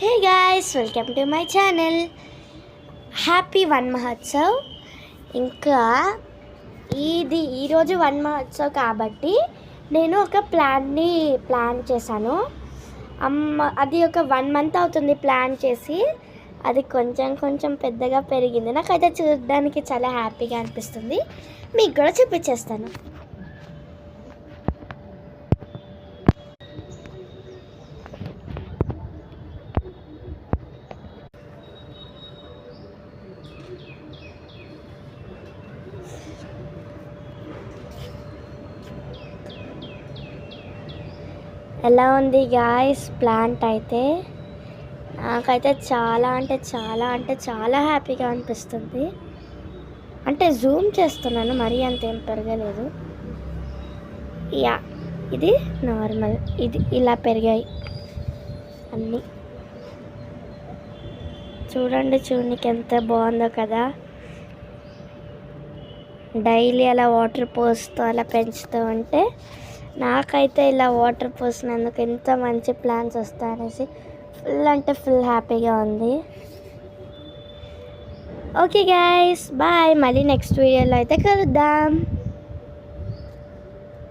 Hey guys, welcome to my channel. Happy one Mahotsav. ఇంకా ఈరోజు one Mahotsav కాబట్టి నేను ఒక ప్లాన్ చేశాను. అది ఒక 1 month అవుతుంది ప్లాన్ చేసి. అది కొంచెం కొంచెం పెద్దగా పెరిగింది. నాకైతే చూడడానికి చాలా హ్యాపీగా అనిపిస్తుంది. మీకు కూడా చూపించేస్తాను. ఎలా ఉంది గాయ్స్ ప్లాంట్ అయితే? నాకైతే చాలా హ్యాపీగా అనిపిస్తుంది. అంటే జూమ్ చేస్తున్నాను, మరీ అంతేం పెరగలేదు. ఇది నార్మల్, ఇది ఇలా పెరిగాయి అన్నీ. చూడడానికి ఎంత బాగుందో కదా. డైలీ అలా వాటర్ పోస్తూ అలా పెంచుతూ ఉంటే నాకైతే ఇలా వాటర్ పోసినందుకు ఎంత మంచి ప్లాన్స్ వస్తాయనేసి ఫుల్ హ్యాపీగా ఉంది. Okay guys, bye. మళ్ళీ నెక్స్ట్ వీడియోలో అయితే కలుద్దాం.